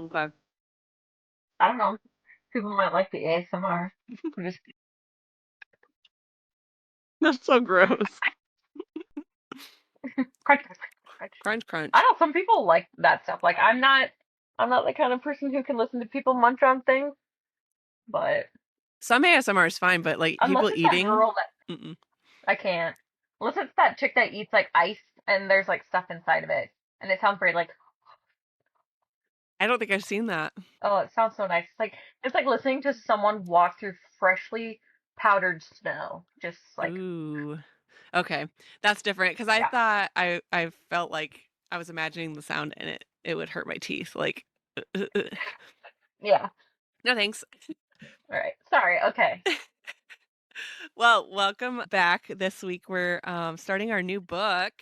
Okay. I don't know. People might like the ASMR. Just That's so gross. crunch, crunch, crunch. Crunch, I crunch. know some people like that stuff. Like I'm not the kind of person who can listen to people munch on things, but Some ASMR is fine, but like unless people it's that eating, girl that mm-mm. I can't. Unless it's that chick that eats like ice and there's like stuff inside of it, and it sounds very like, I don't think I've seen that. oh, it sounds so nice. It's like listening to someone walk through freshly powdered snow. Just like, Ooh. Okay. That's different because I yeah, thought I felt like I was imagining the sound and it would hurt my teeth. Like, yeah. no thanks. All right. Sorry. Okay. Well, welcome back. This week we're starting our new book.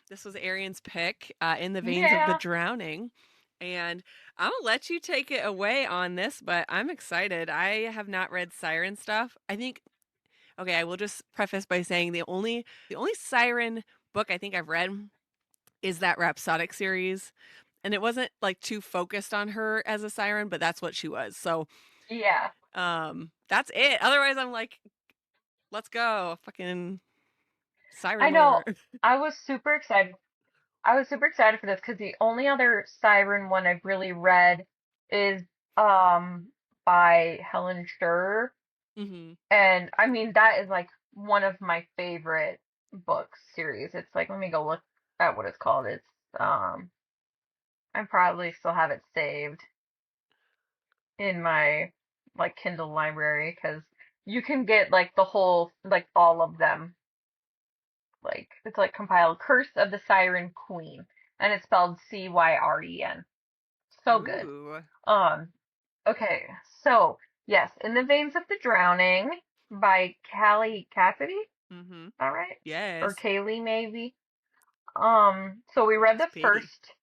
This was Arian's pick, In the Veins of the Yeah. Drowning. And I'm gonna let you take it away on this, but I'm excited. I have not read Siren stuff. I think okay, I will just preface by saying the only Siren book I think I've read is that Rhapsodic series. And it wasn't like too focused on her as a siren, but that's what she was. So Yeah. that's it. Otherwise I'm like, let's go. Fucking I siren know. lore. I was super excited. I was super excited for this because the only other Siren one I've really read is um by Helen Scher. hmm And I mean that is like one of my favorite book series. It's like let me go look at what it's called. It's um I probably still have it saved in my like Kindle library because you can get like the whole like all of them. Like it's like compiled Curse of the Siren Queen and it's spelled Cyren. So good. Ooh. Um okay, so yes, In the Veins of the Drowning by Kalie Cassidy. hmm All right. Or Yes. Kaylee maybe. So we read Yes, the Petey. first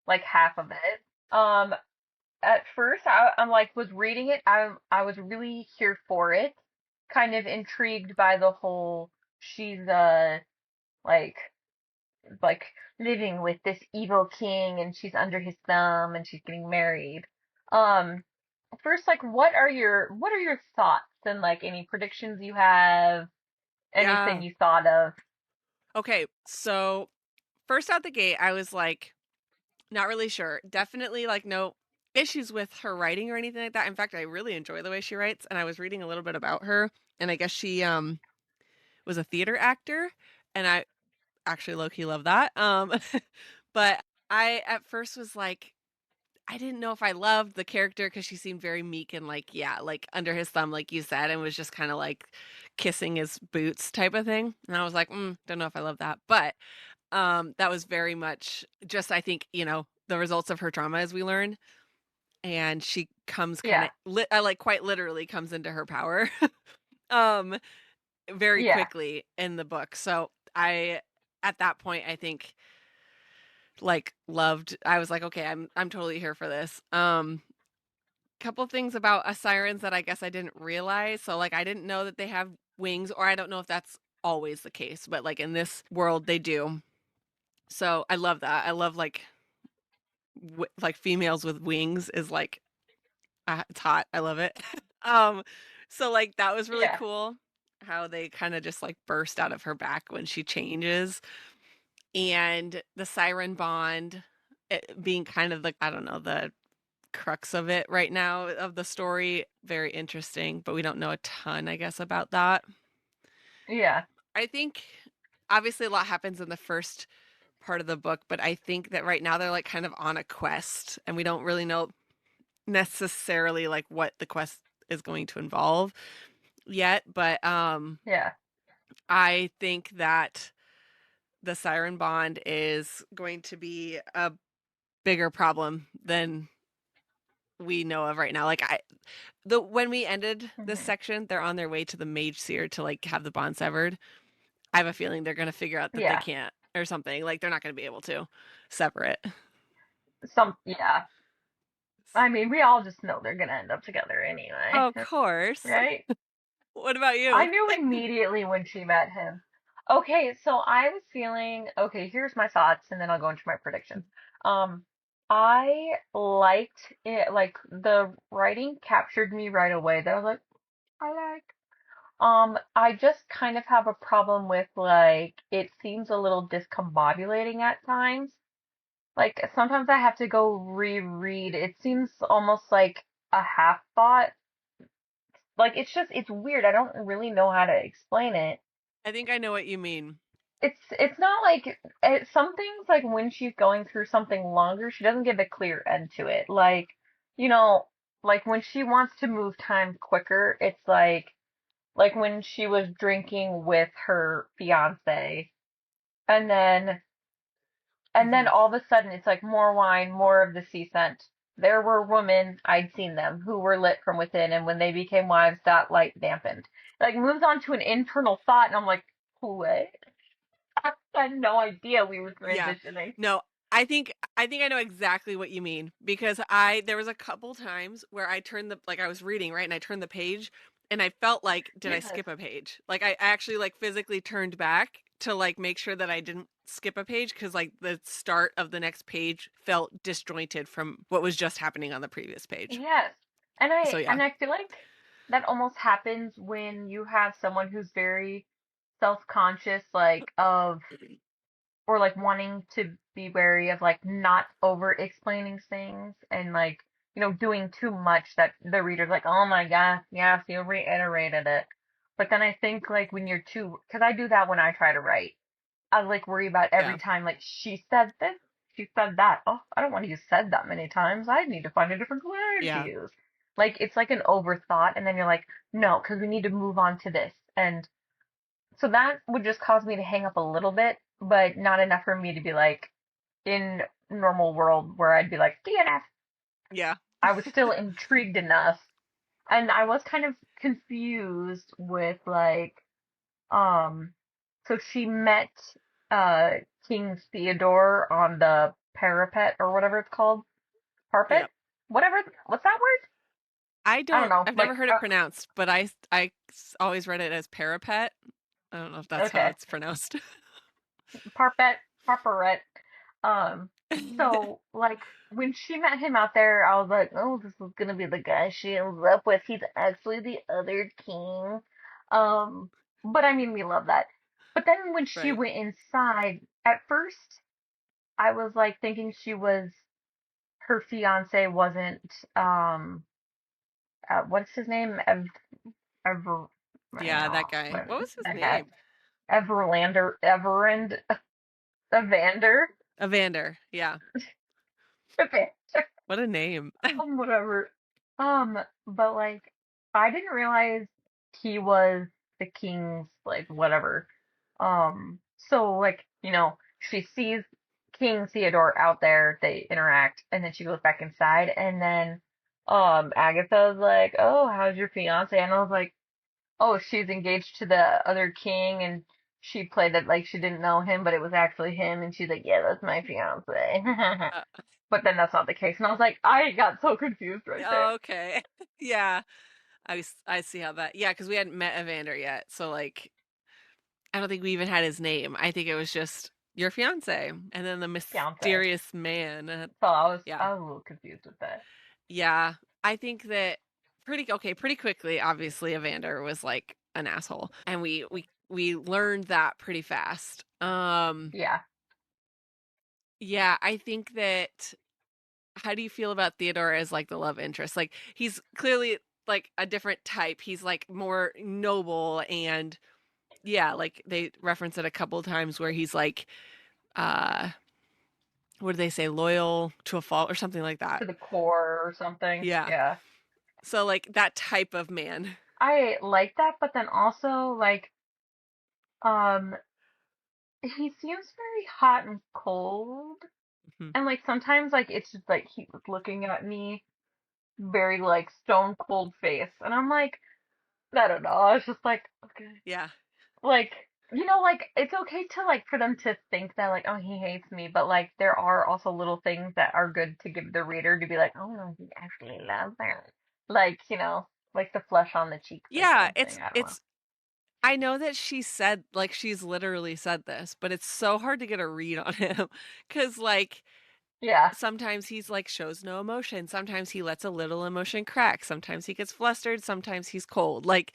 like half of it. At first I'm like was reading it. I was really here for it. Kind of intrigued by the whole she's like like living with this evil king and she's under his thumb and she's getting married. Um First like what are your thoughts and like any predictions you have, anything Yeah. you thought of? Okay. So first out the gate, I was like, not really sure. Definitely like no issues with her writing or anything like that. In fact, I really enjoy the way she writes, and I was reading a little bit about her, and I guess she was a theater actor, and I actually low key love that. But I at first was like, I didn't know if I loved the character because she seemed very meek and like, yeah, like under his thumb, like you said, and was just kind of like kissing his boots type of thing. And I was like, don't know if I love that. But that was very much just, I think, the results of her trauma as we learn. And she comes kind Yeah. of like quite literally comes into her power um very Yeah. quickly in the book. So I at that point I think like loved I was like, okay, I'm totally here for this. Couple things about a sirens that I guess I didn't realize. So like I didn't know that they have wings, or I don't know if that's always the case, but like in this world they do. So I love that. I love like like females with wings is like it's hot. I love it. um so like that was really Yeah. cool how they kind of just like burst out of her back when she changes, and the siren bond being kind of the I don't know the crux of it right now of the story. Very interesting, but we don't know a ton, I guess, about that. Yeah. I think obviously a lot happens in the first part of the book, but I think that right now they're like kind of on a quest and we don't really know necessarily like what the quest is going to involve yet, but Yeah. I think that the siren bond is going to be a bigger problem than we know of right now. Like the when we ended this Hmm. section, they're on their way to the mage seer to like have the bond severed. I have a feeling they're gonna figure out that they Yeah. can't or something. Like they're not gonna be able to sever it. Yeah. I mean, we all just know they're gonna end up together anyway, Of course. right? What about I you? knew immediately when she met him. Okay, so I was feeling, okay, here's my thoughts and then I'll go into my predictions. Um, I liked it, like the writing captured me right away. That I was like, I like. I just kind of have a problem with like it seems a little discombobulating at times. Like sometimes I have to go reread. It seems almost like a half thought. Like it's weird. I don't really know how to explain it. I think I know what you mean. It's not like some things like when she's going through something longer, she doesn't give a clear end to it. Like, you know, like when she wants to move time quicker, it's like when she was drinking with her fiance and then Hmm. all of a sudden it's like more wine, more of the sea scent. There were women, I'd seen them, who were lit from within, and when they became wives, that light dampened. Like moves on to an internal thought, and I'm like, what? I had no idea we were Yeah. transitioning. No, I think I know exactly what you mean because there was a couple times where I turned the like I was reading, right? And I turned the page and I felt like did I Yes. skip a page? Like I actually like physically turned back to like make sure that I didn't skip a page cuz like the start of the next page felt disjointed from what was just happening on the previous page. Yes. And So I yeah. and I feel like that almost happens when you have someone who's very self-conscious, like of or like wanting to be wary of like not over explaining things and like doing too much that the reader's like, oh my god, yes, you reiterated it. But then I think like when you're too, because I do that when I try to write, I like worry about every Yeah. time like she said this, she said that. Oh, I don't want to use said that many times. I need to find a different word to Yeah. use. Like it's like an overthought, and then you're like, no, because we need to move on to this, and so that would just cause me to hang up a little bit, but not enough for me to be like in normal world where I'd be like, DNF. Yeah. I was still intrigued enough. And I was kind of confused with like, um, so she met uh King Theodore on the parapet or whatever it's called. Parpet? Yep. Whatever. What's that word? I don't know. I've never Like, heard it pronounced, but always read it as parapet. I don't know if that's how okay. it's pronounced. Parpet, Parperet. Um, so like when she met him out there, I was like, oh, this is gonna be the guy she ends up with. He's actually the other king. Um, but I mean, we love that. But then when she Right. went inside, at first I was like thinking she was her fiance wasn't what's his name? Ever I don't Yeah, know that guy. what What was his that guy. name? Everand Evander. Evander. Yeah. What a name. Whatever. But like, I didn't realize he was the king's like whatever. So like, she sees King Theodore out there, they interact, and then she goes back inside, and then Agatha's like, "Oh, how's your fiance?" And I was like, "Oh, she's engaged to the other king," and she played it like she didn't know him, but it was actually him, and she's like, "Yeah, that's my fiance." Uh, But then that's not the case. And I was like, I got so confused right there. okay. Yeah. I see how that. Yeah, because we hadn't met Evander yet, so like I don't think we even had his name. I think it was just your fiance, and then the Fiance. mysterious man. So I was Yeah. I was a little confused with that. Yeah. I think that pretty quickly. Obviously, Evander was like an asshole, and we learned that pretty fast. Yeah. Yeah, I think that how do you feel about Theodore as like the love interest? Like he's clearly like a different type. He's like more noble and yeah, like they reference it a couple times where he's like uh what do they say, loyal to a fault or something like that. To the core or something. Yeah. Yeah. So like that type of man. I like that, but then also like um he seems very hot and cold. Mhm. And like sometimes like it's just like he was looking at me very like stone cold face. And I'm like, I don't know. I was just like, okay. Yeah. Like like it's okay to like for them to think that like, oh, he hates me, but like there are also little things that are good to give the reader to be like, oh no, he actually loves her. Like like the flesh on the cheeks or Yeah, something. I don't know. it's I know that she said like she's literally said this, but it's so hard to get a read on him cuz like Yeah. Sometimes he's like shows no emotion. Sometimes he lets a little emotion crack. Sometimes he gets flustered. Sometimes he's cold. Like,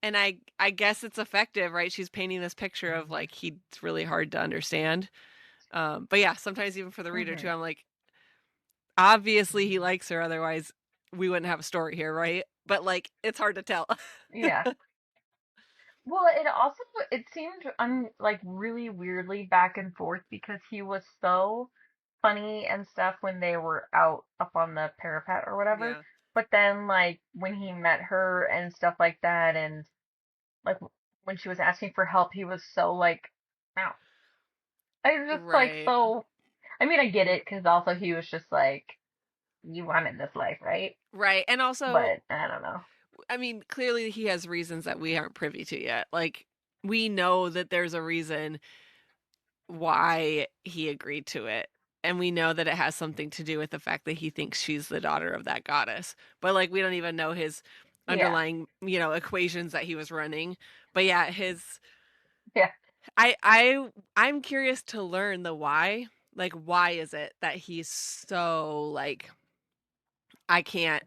and I guess it's effective, right? She's painting this picture of like he's really hard to understand. But yeah, sometimes even for the reader too, Hmm. I'm like, obviously he likes her, otherwise we wouldn't have a story here, right? But like, it's hard to tell. Yeah. Well, it also it seemed like really weirdly back and forth because he was so funny and stuff when they were out up on the parapet or whatever. Yeah. But then like when he met her and stuff like that and like when she was asking for help, he was so like, no. I was just like Right. so I mean, I get it because also he was just like, you wanted this life, right? Right. And also, But I don't know. I mean, clearly he has reasons that we aren't privy to yet. Like, we know that there's a reason why he agreed to it. And we know that it has something to do with the fact that he thinks she's the daughter of that goddess. But like, we don't even know his Yeah. underlying, equations that he was running. But yeah, his Yeah. I'm curious to learn the why. Like, why is it that he's so like, I can't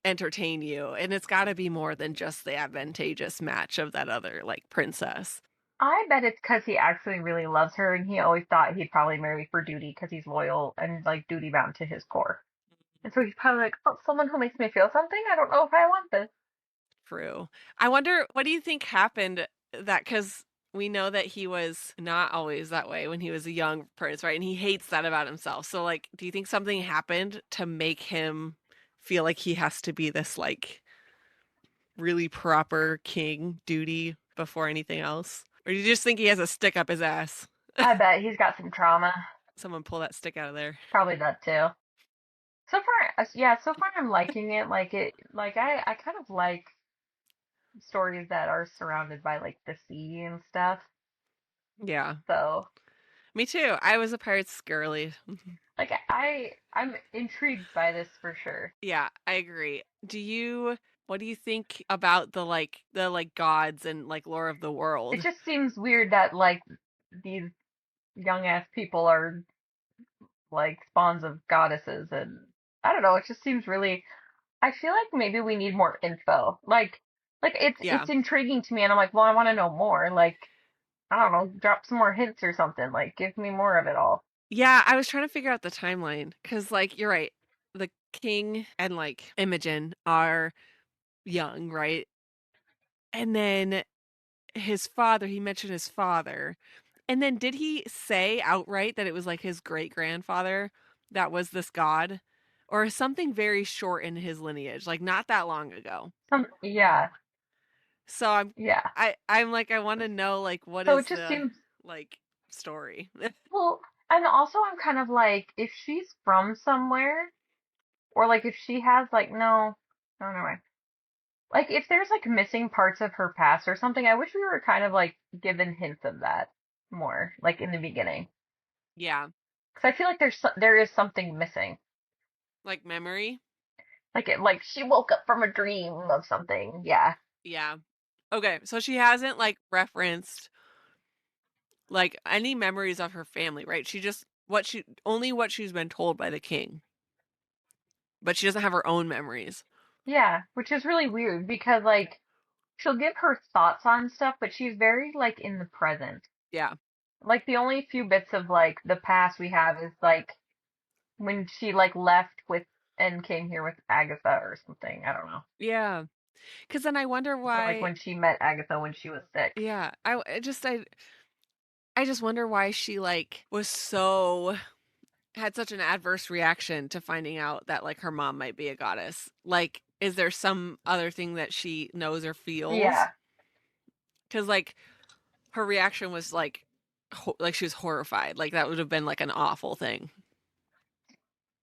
entertain you? And it's got to be more than just the advantageous match of that other like princess. I bet it's because he actually really loves her and he always thought he'd probably marry for duty because he's loyal and like duty bound to his core. And so he's probably like, oh, someone who makes me feel something? I don't know if I want this. True. I wonder, what do you think happened that, because we know that he was not always that way when he was a young prince, right? And he hates that about himself. So, like, do you think something happened to make him feel like he has to be this, like, really proper king duty before anything else? Or do you just think he has a stick up his ass? I bet he's got some trauma. Someone pull that stick out of there. Probably that too. So far, yeah, so far I'm liking it. Like I kind of like stories that are surrounded by like the sea and stuff. Yeah. So Me too. I was a Pirates girly. like I'm intrigued by this for sure. Yeah, I agree. What do you think about the gods and like lore of the It world? just seems weird that like these young ass people are like spawns of goddesses and I don't know, it just seems really I feel like maybe we need more info. Like Yeah. it's intriguing to me and I'm like, well, I want to know more. Like, I don't know, drop some more hints or something. Like, give me more of it all. Yeah, I was trying to figure out the timeline cuz like you're right. The king and like Imogen are young, right? And then his father, he mentioned his father. And then did he say outright that it was like his great-grandfather that was this god, or something very short in his lineage, like not that long ago? Yeah, So yeah. I'm like, I wanna know, like, what So it is just the, seems like, story? well, and also I'm kind of like, if she's from somewhere, or like if she has like no, never mind. Like if there's like missing parts of her past or something, I wish we were kind of like given hints of that more, like in the beginning. Yeah, Because I feel like there is something missing. like, memory? Like she woke up from a dream of something. Yeah. Yeah. Okay, so she hasn't, like, referenced, like, any memories of her family, right? She just what she's been told by the king, but she doesn't have her own memories. Yeah, which is really weird because like she'll give her thoughts on stuff, but she's very like in the present. Yeah. Like the only few bits of like the past we have is like when she like left with and came here with Agatha or something. I don't know. Yeah. Because then I wonder Or like why. when she met Agatha when she was sick. Yeah, I just wonder why she, like, was so had such an adverse reaction to finding out that, like, her mom might be a goddess. Like, is there some other thing that she knows or feels? Yeah. Because like, her reaction was, like, like, she was horrified, like, that would have been, like, an awful thing,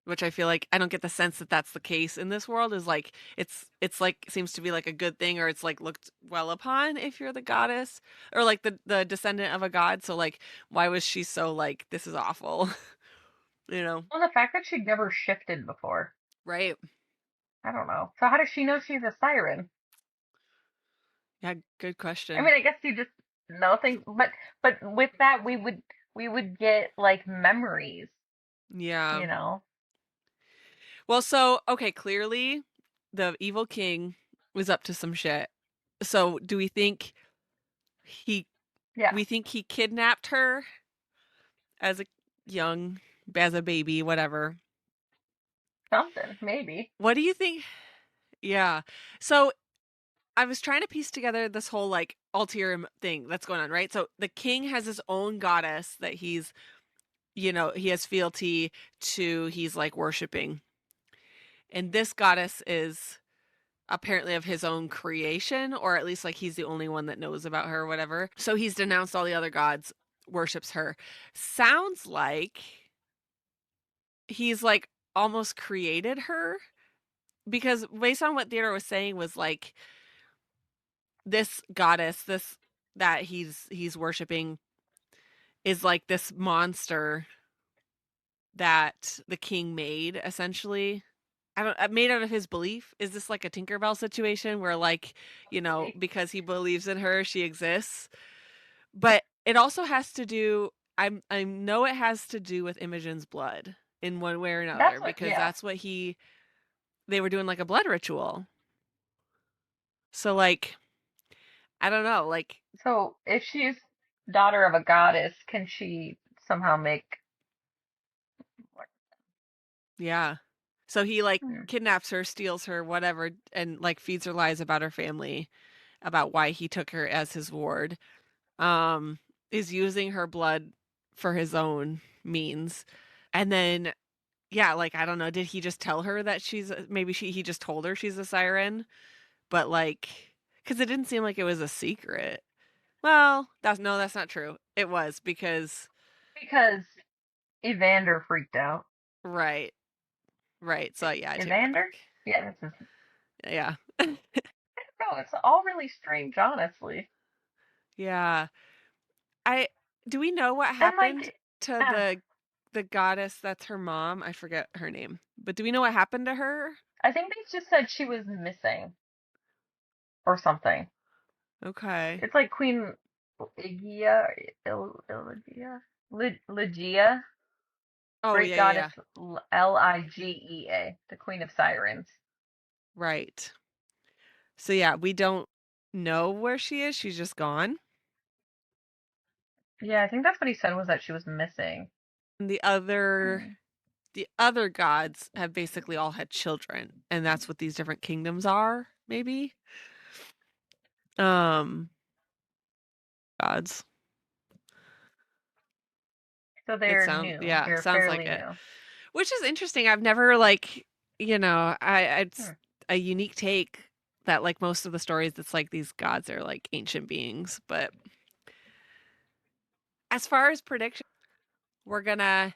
which I feel like I don't get the sense that that's the case in this world, is, like, like, seems to be, like, a good thing, or it's, like, looked well upon if you're the goddess, or, like, the descendant of a god, so, like, why was she so, like, "This is awful," you know? Well, the fact that she'd never shifted before. Right. I don't know. So how does she know she's a siren? Yeah, good I question. mean, I guess you just know things, but with that we would get like memories. Yeah. you know? Well, so okay, clearly the evil king was up to some shit. So, do he Yeah, we think he kidnapped her as a young as a baby, whatever. something, maybe. What do you think? Yeah. So, I was trying to piece together this whole like ulterior thing that's going on, right? So, the king has his own goddess that he has fealty to, he's like worshiping. And this goddess is apparently of his own creation, or at least like he's the only one that knows about her or whatever. So he's denounced all the other gods, worships her. Sounds like he's like almost created her, because based on what Theodore was saying was like this goddess, this that he's worshiping is like this monster that the king made essentially. I don't made out of his belief. Is this like a Tinkerbell situation where like, Hopefully. because he believes in her, she exists? But it also has to do I know it has to do with Imogen's blood in one way or another, That's what, because yeah. that's what they were doing like a blood ritual. So like, I don't know, like So if she's daughter of a goddess, can she somehow make, yeah. So he like hmm, kidnaps her, steals her, whatever, and like feeds her lies about her family, about why he took her as his ward. Um is using her blood for his own means. And then yeah, like I don't know, did he just tell her that maybe he just told her she's a siren, but like cuz it didn't seem like it was a secret. Well, that's not true. It was because because Evander freaked out. right. Right. So yeah, I take that Evander? back. Yeah, this is, Yeah. no, it's all really strange, honestly. Yeah. I do we know what And happened like, to uh, the goddess that's her mom? I forget her name. But do we know what happened to her? I think they just said she was missing or something. Okay. It's like Queen Ligia, Ligia, Oh, great yeah, yeah, goddess yeah. Ligea, the Queen of Sirens. Right. So yeah, we don't know where she is. She's just gone. Yeah, I think that's what he said was that she was missing. And Hmm. the other gods have basically all had children, and that's what these different kingdoms are, maybe. Um gods. So It they're sounds new. yeah, They're sounds like fairly it. new. Which is interesting. I've never like, it's Hmm. a unique take that like most of the stories it's like these gods are like ancient beings, but as far as prediction, we're gonna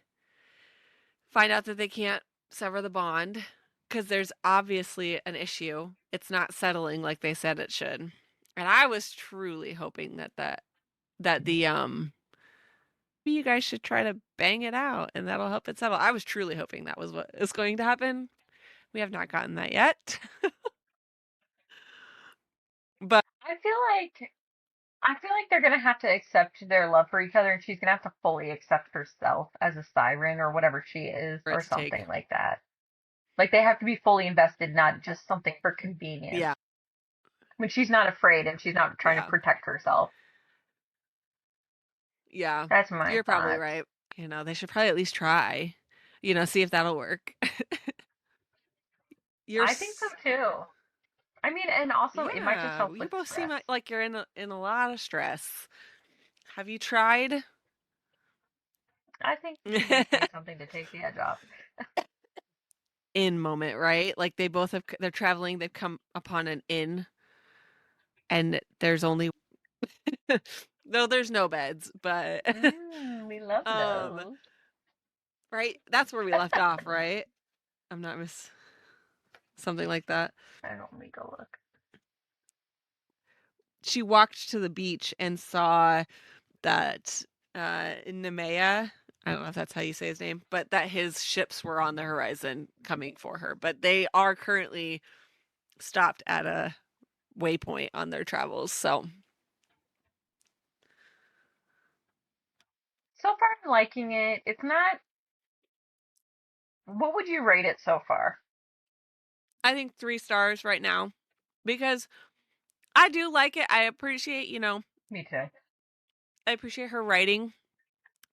find out that they can't sever the bond because there's obviously an issue. It's not settling like they said it should. And I was truly hoping that the maybe you guys should try to bang it out and that'll help it settle. I was truly hoping that was what is going to happen. We have not gotten that yet. But I feel like I feel like they're gonna have to accept their love for each other, and she's gonna have to fully accept herself as a siren or whatever she is, for it or to take. something like that. Like they have to be fully invested, not just something for convenience. Yeah. When she's not afraid and she's not trying to Yeah. protect herself. Yeah. That's my You're probably thoughts. right. They should probably at least try. See if that'll work. You're I think so too. I mean, and also it might just Yeah, help you with both seem stress. like you're in a lot of stress. Have you tried? I think you just need something to take the edge off. In moment, right? Like they're traveling, they've come upon an inn and there's only no, there's no beds, but We love um those. right? That's where we left off, right? I'm not miss something like that. I don't let me go look. She walked to the beach and saw that Nemea, I don't know if that's how you say his name, but that his ships were on the horizon coming for her. But they are currently stopped at a waypoint on their travels. So, So far, I'm liking it. It's not. What would you rate it so far? I think 3 stars right now because I do like it. I appreciate, Me too. I appreciate her writing.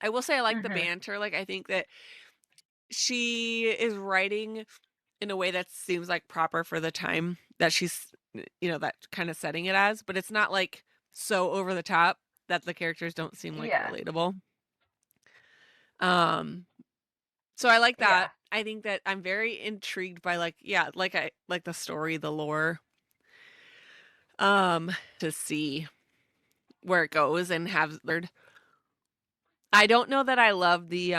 I will say I like the Mhm. banter. Like I think that she is writing in a way that seems like proper for the time that that kind of setting it as, but it's not like so over the top that the characters don't seem like Yeah. relatable. Um so I like Yeah. that. I think that I'm very intrigued by like yeah, like I like the story, the lore to see where it goes and have I don't know that I love the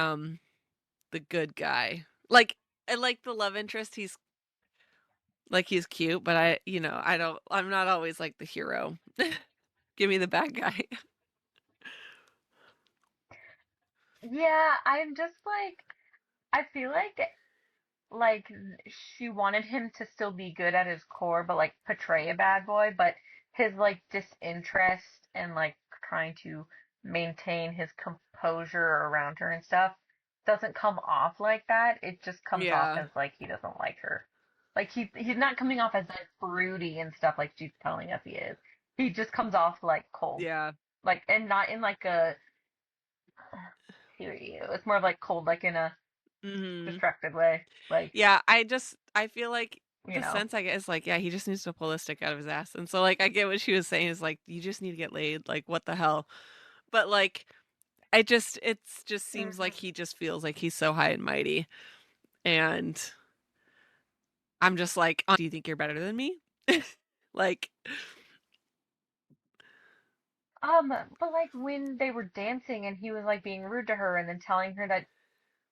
good guy. Like I like the love interest. He's cute, but I'm not always like the hero. Give me the bad guy. Yeah, I'm just I feel like she wanted him to still be good at his core, but like portray a bad boy, but his like disinterest and like trying to maintain his composure around her and stuff doesn't come off like that. It just comes off Yeah. as like he doesn't like her. Like he's not coming off as like broody and stuff like she's telling us he is. He just comes off like cold. Yeah. Like and not in like a here you. It's more of like cold, like in a Mhm. distracted way. Like, Yeah, I feel like you the know. sense I get is like, yeah, he just needs to pull the stick out of his ass. And so like I get what she was saying is like you just need to get laid. Like what the hell? But like it's just seems like Mhm. he just feels like he's so high and mighty. And I'm just like, do you think you're better than me? Like, But like when they were dancing and he was like being rude to her and then telling her that,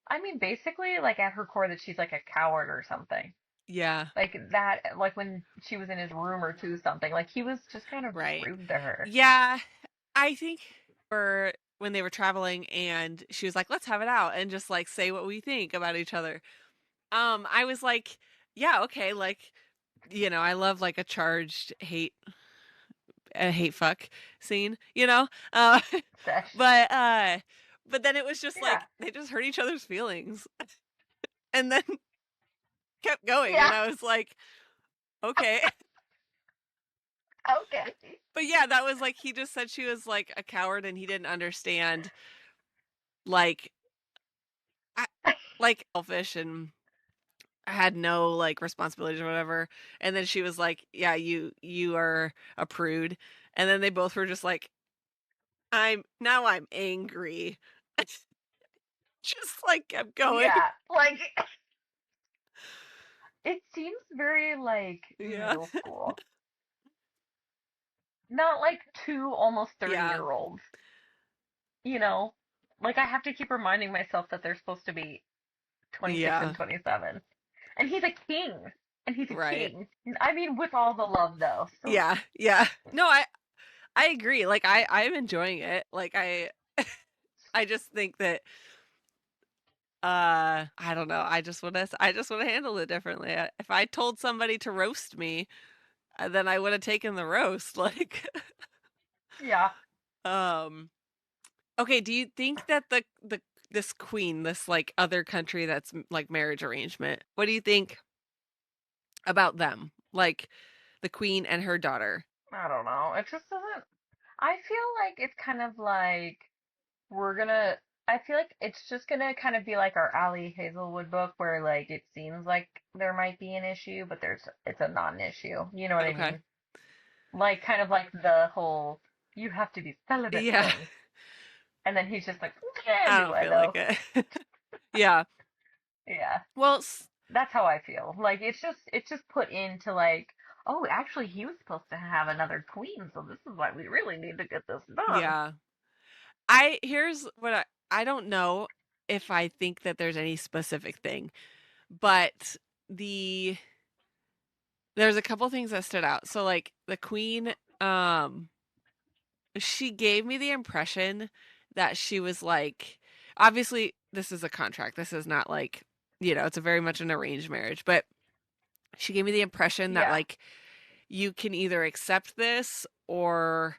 I mean, basically like at her core that she's like a coward or something. yeah, Like that, like when she was in his room or two something, like he was just kind of right. rude to her. Yeah, I think for when they were traveling and she was like, let's have it out and just like say what we think about each other. I was like, yeah, okay, like, I love like a hate fuck scene, you know? Sesh. but uh but then it was just Yeah. like they just hurt each other's feelings and then kept going and Yeah. I was like, okay. Okay. But yeah, that was like he just said she was like a coward and he didn't understand like I, like selfish and had no like responsibilities or whatever. And then she was like, "Yeah, you are a prude." And then they both were just like, I'm angry." Just like kept going. Yeah. Like it seems very like Yeah. middle school. Not like two almost 30 Yeah. year olds, you know? Like I have to keep reminding myself that they're supposed to be 26 and Yeah. 27. And he's a king. And he's a Right. king. I mean, with all the love, though. So, Yeah. Yeah. No, I agree. Like I'm enjoying it. Like I just think that I don't know. I just want to handle it differently. If I told somebody to roast me, then I would have taken the roast like yeah. um okay, do you think that the this queen, this like other country that's like marriage arrangement, what do you think about them? Like the queen and her daughter. I don't know. It just doesn't. I feel like it's kind of like we're gonna. I feel like it's just gonna kind of be like our Allie Hazelwood book, where like it seems like there might be an issue, but it's a non-issue. You know what I Okay. mean? Like kind of like the whole you have to be celibate Yeah. thing. And then he's just like, yeah, I do don't I feel like though? it. Yeah. Yeah. Well, That's how I feel. Like it's just put into like, oh, actually he was supposed to have another queen, so this is why we really need to get this done. yeah. Here's what I don't know if I think that there's any specific thing, but the there's a couple things that stood out. So like the queen, um, she gave me the impression that she was like, obviously this is a contract. This is not like, it's a very much an arranged marriage, but she gave me the impression that Yeah. like you can either accept this or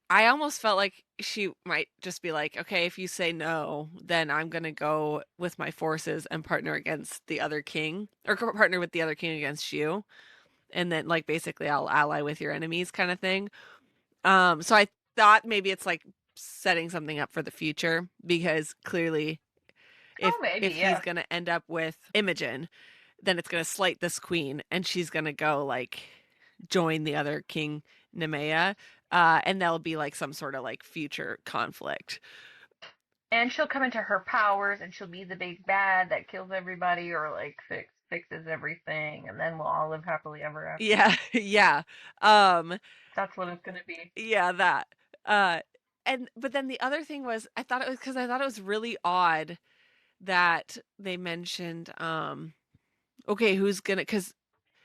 I almost felt like she might just be like, okay, if you say no, then I'm going to go with my forces and partner against the other king, or partner with the other king against you. And then, like, basically, I'll ally with your enemies kind of thing. So I thought maybe it's like setting something up for the future because clearly Oh, if maybe, he's yeah. gonna end up with Imogen, then it's gonna slight this queen and she's gonna go like join the other king Nemea. And there'll be like some sort of like future conflict. And she'll come into her powers, and she'll be the big bad that kills everybody, or like fixes everything, and then we'll all live happily ever after. Yeah, yeah. Um, That's what it's gonna be. yeah, that. Uh and but then the other thing was I thought it was because I thought it was really odd that they mentioned okay, who's gonna because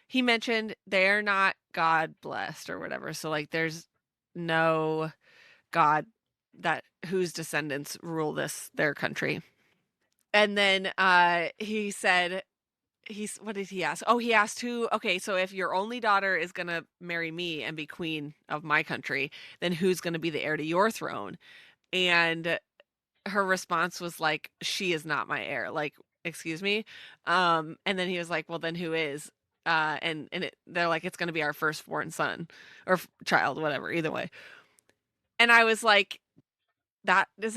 he mentioned they're not God blessed or whatever. So like there's no God that whose descendants rule this their country. And then he said he's what did he ask? Oh, he asked who okay, so if your only daughter is gonna marry me and be queen of my country, then who's gonna be the heir to your throne? And her response was like, she is not my heir. Like, excuse me. And then he was like, well, then who is? They're like, it's going to be our firstborn son or child, whatever, either way. And I was like, I was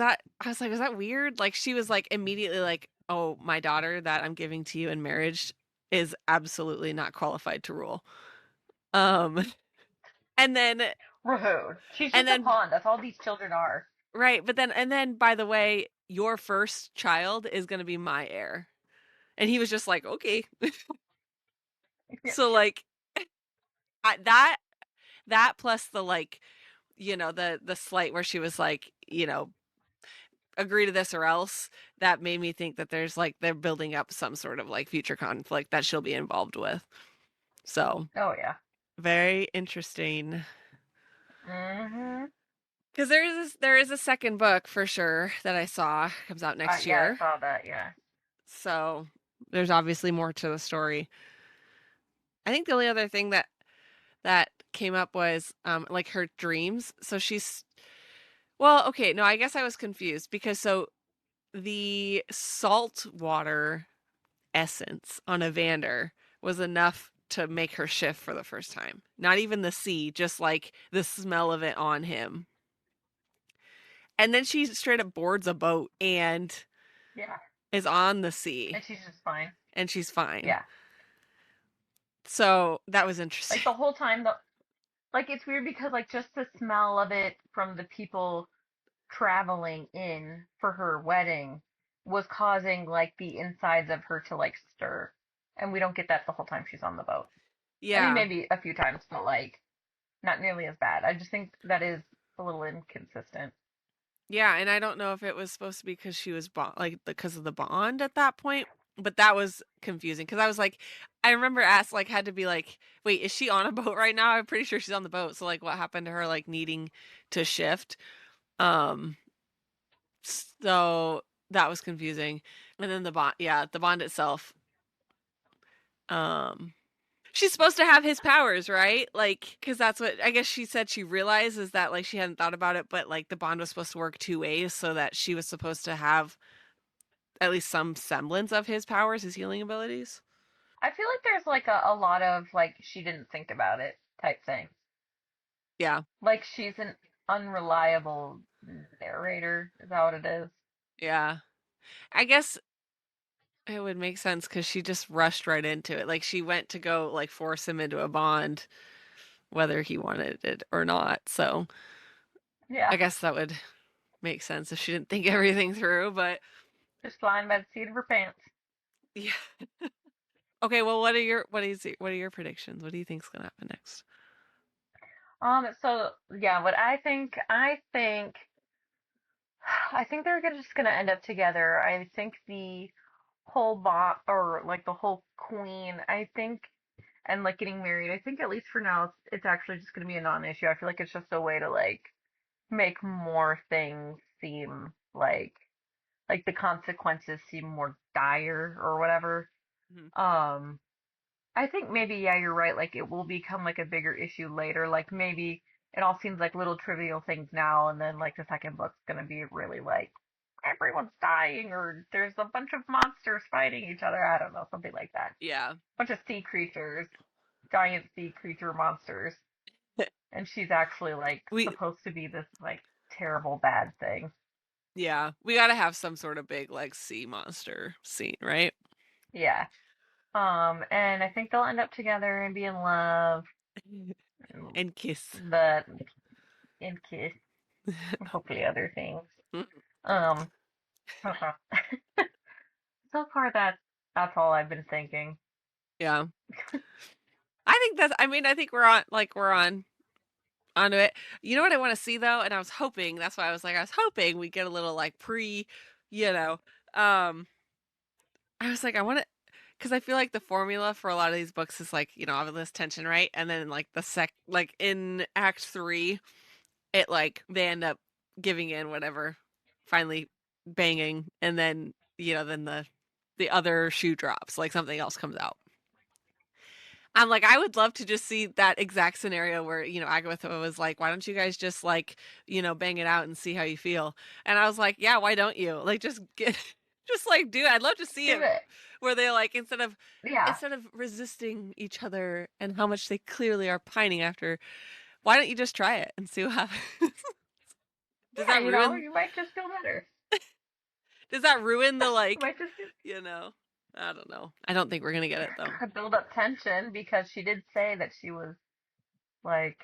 like, is that weird? Like, she was like, immediately like, oh, my daughter that I'm giving to you in marriage is absolutely not qualified to rule. Um, and then, Rude. She's and just a then, pawn. That's all these children are. right. And then, by the way, your first child is going to be my heir. And he was just like, okay. Yeah, So sure. like that that plus the like, the slight where she was like, agree to this or else, that made me think that there's like they're building up some sort of like future conflict that she'll be involved with. So Oh yeah. very interesting. Mhm. Because there is a second book for sure that I saw comes out next Yeah, I year. saw that. Yeah. So there's obviously more to the story. I think the only other thing that came up was like her dreams. So she's well, okay, no, I guess I was confused because so the salt water essence on Evander was enough to make her shift for the first time. Not even the sea, just like the smell of it on him. And then she straight up boards a boat and Yeah. is on the sea And she's just fine. and she's fine. Yeah. So that was interesting. Like the whole time, like it's weird because like just the smell of it from the people traveling in for her wedding was causing like the insides of her to like stir. And we don't get that the whole time she's on the boat. I mean, Yeah. maybe a few times, but like not nearly as bad. I just think that is a little inconsistent. Yeah, and I don't know if it was supposed to be because she was like because of the bond at that point, but that was confusing because I was like, I remember asked like had to be like, wait, is she on a boat right now? I'm pretty sure she's on the boat. So like, what happened to her like needing to shift? Um, so that was confusing, and then the bond, yeah, the bond itself. Um, she's supposed to have his powers, right? Like, because that's what I guess she said she realizes that like she hadn't thought about it, but like the bond was supposed to work two ways so that she was supposed to have at least some semblance of his powers, his healing abilities. I feel like there's like a lot of like she didn't think about it type thing. Yeah. Like she's an unreliable narrator. Is that what it is? Yeah. I guess it would make sense because she just rushed right into it. Like she went to go like force him into a bond, whether he wanted it or not. So Yeah. I guess that would make sense if she didn't think everything through. But Just flying by the seat of her pants. yeah. Okay. Well, what are your predictions? What do you think's gonna happen next? So yeah, what I think they're just gonna end up together. I think the whole bot or like the whole queen, I think, and like getting married, I think at least for now it's actually just gonna be a non-issue. I feel like it's just a way to like make more things seem like the consequences seem more dire or whatever. Mhm. Um, I think maybe yeah, you're right. Like it will become like a bigger issue later. Like maybe it all seems like little trivial things now, and then like the second book's gonna be really like everyone's dying or there's a bunch of monsters fighting each other. I don't know, something like that. Yeah. Bunch of sea creatures, giant sea creature monsters, and she's actually like We supposed to be this like terrible bad thing. yeah, we got to have some sort of big like sea monster scene, right? Yeah. And I think they'll end up together and be in love, And kiss. but and kiss, and hopefully other things. Um, so far that's all I've been thinking. Yeah. I think that's I mean, I think we're on onto it. You know what I want to see though, and I was hoping that's why I was hoping we get a little like pre, you know, um I was like I want to because I feel like the formula for a lot of these books is like, all this tension, right? And then like like in act 3, it like they end up giving in whatever, finally banging, and then, then the other shoe drops, like something else comes out. I'm like, I would love to just see that exact scenario where, Agatha was like, why don't you guys just like, bang it out and see how you feel? And I was like, yeah, why don't you? Like just get just like do it. I'd love to see Do it it. where they like Yeah. instead of resisting each other and how much they clearly are pining after, why don't you just try it and see what happens? Does Yeah, that ruin you might just feel better. does that ruin the You like, might just you know? I don't know. I don't think we're gonna get it though. build up tension because she did say that she was like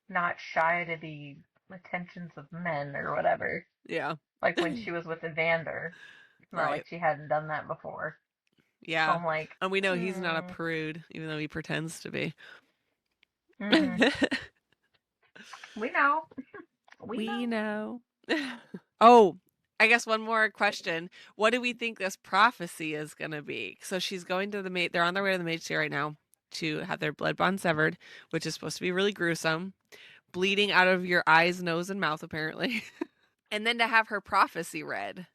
not shy to the attentions of men or whatever. Yeah. Like when she was with Evander. It's not Right. like she hadn't done that before. So Yeah. I'm like, And we know he's not a prude, even though he pretends to be. mm-hmm. We know. We We know. know. Oh, I guess one more question. What do we think this prophecy is going to be? So she's going to the mate. They're on their way to the mage right now to have their blood bond severed, which is supposed to be really gruesome. Bleeding out of your eyes, nose, and mouth, apparently. And then to have her prophecy read.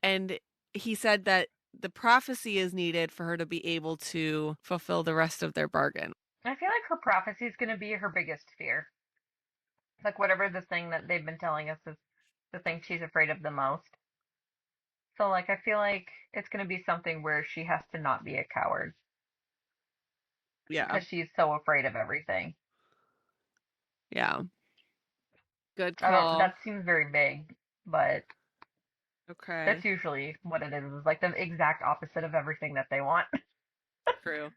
And he said that the prophecy is needed for her to be able to fulfill the rest of their bargain. I feel like her prophecy is going to be her biggest fear. Like whatever the thing that they've been telling us is the thing she's afraid of the most. So like I feel like it's going to be something where she has to not be a coward Yeah. because she's so afraid of everything. Yeah. Good I don't call. that seems very big, but Okay. that's usually what it is like the exact opposite of everything that they want. True.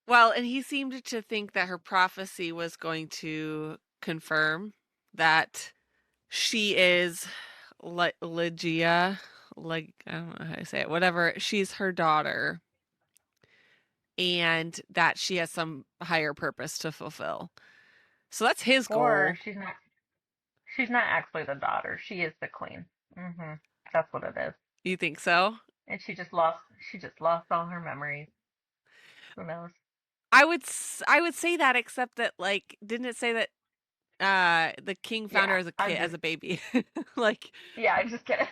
Well, and he seemed to think that her prophecy was going to confirm that she is Lygia, like I don't know how to say it, whatever. She's her daughter, and that she has some higher purpose to fulfill. So that's his Or goal. she's not actually the daughter. She is the queen. Mhm. That's what it is. You think so? And she just lost all her memories. Who knows? I would say that, except that like didn't it say that the king found her Yeah, as a I'm kid, as just a baby? Like yeah, I'm just kidding.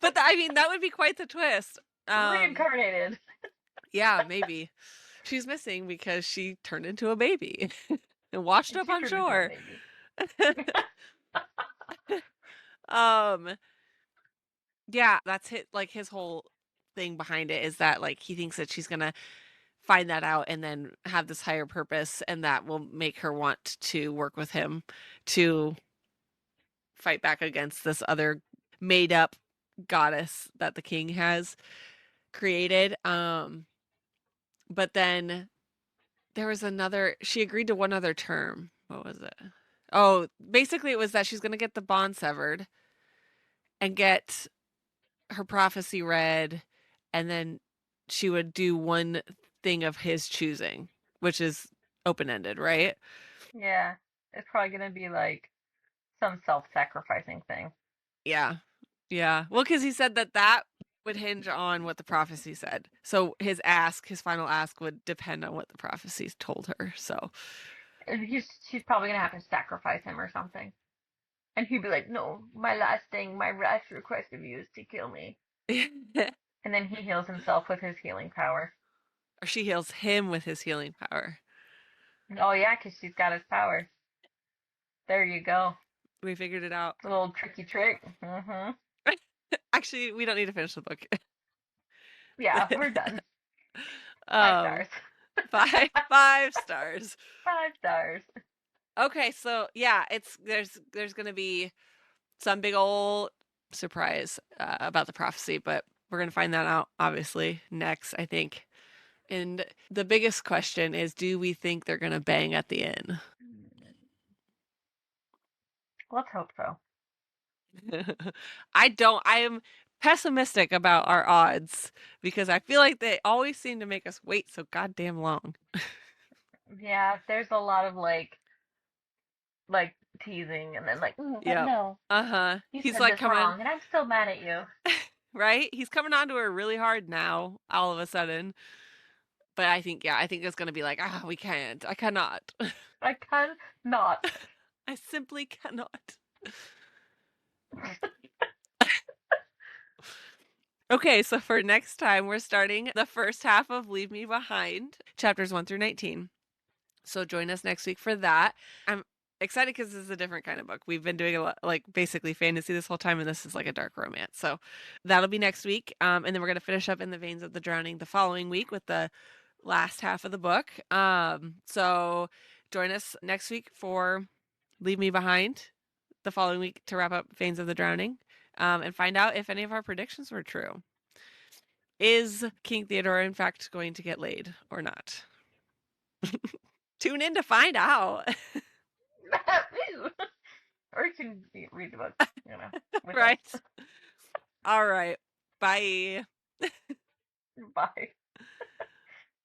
but I mean that would be quite the twist. Um Reincarnated. yeah, maybe. She's missing because she turned into a baby and washed And up she on turned into a shore. baby. um yeah, that's his whole thing behind it is that like he thinks that she's going to find that out and then have this higher purpose, and that will make her want to work with him to fight back against this other made up goddess that the king has created. But then there was another, she agreed to one other term. What was it? Oh, basically it was that she's going to get the bond severed and get her prophecy read, and then she would do one thing of his choosing, which is open-ended, right? Yeah, it's probably gonna be like some self-sacrificing thing. Yeah. Yeah. Well, because he said that that would hinge on what the prophecy said. So his final ask would depend on what the prophecies told her. So, And she's probably gonna have to sacrifice him or something. And he'd be like, "No, my last thing, my last request of you is to kill me." or And then he heals himself with his healing power. she heals him with his healing power. Oh yeah, 'cause she's got his power. There you go. We figured it out. It's a little tricky trick. Mm-hmm. Actually, we don't need to finish the book. Yeah, we're done. Five um, stars. 5 stars. 5 stars. Okay, so yeah, there's gonna be some big old surprise about the prophecy, but we're gonna find that out obviously next, I think. And the biggest question is, do we think they're gonna bang at the end? Let's hope so. I don't. I am pessimistic about our odds because I feel like they always seem to make us wait so goddamn long. Yeah, there's a lot of like teasing and then like, "Ooh, but Yep. no, Uh-huh. you He's said like this coming, wrong, and I'm still mad at you. right? He's coming onto her really hard now, all of a sudden. But I think, yeah, I think it's gonna be like, we can't. I cannot. I cannot." I simply cannot. Okay, so for next time, we're starting the first half of Leave Me Behind, chapters 1 through 19. So join us next week for that. I'm excited because this is a different kind of book. We've been doing a lot, like basically fantasy this whole time, and this is like a dark romance. So that'll be next week. And then we're gonna finish up in the veins of the drowning the following week with the last half of the book. So join us next week for Leave Me Behind, the following week to wrap up Veins of the Drowning, and find out if any of our predictions were true. Is King Theodore in fact going to get laid or not? Tune in to find out. Or you can read the book, with us. Right. All right. Bye. Bye.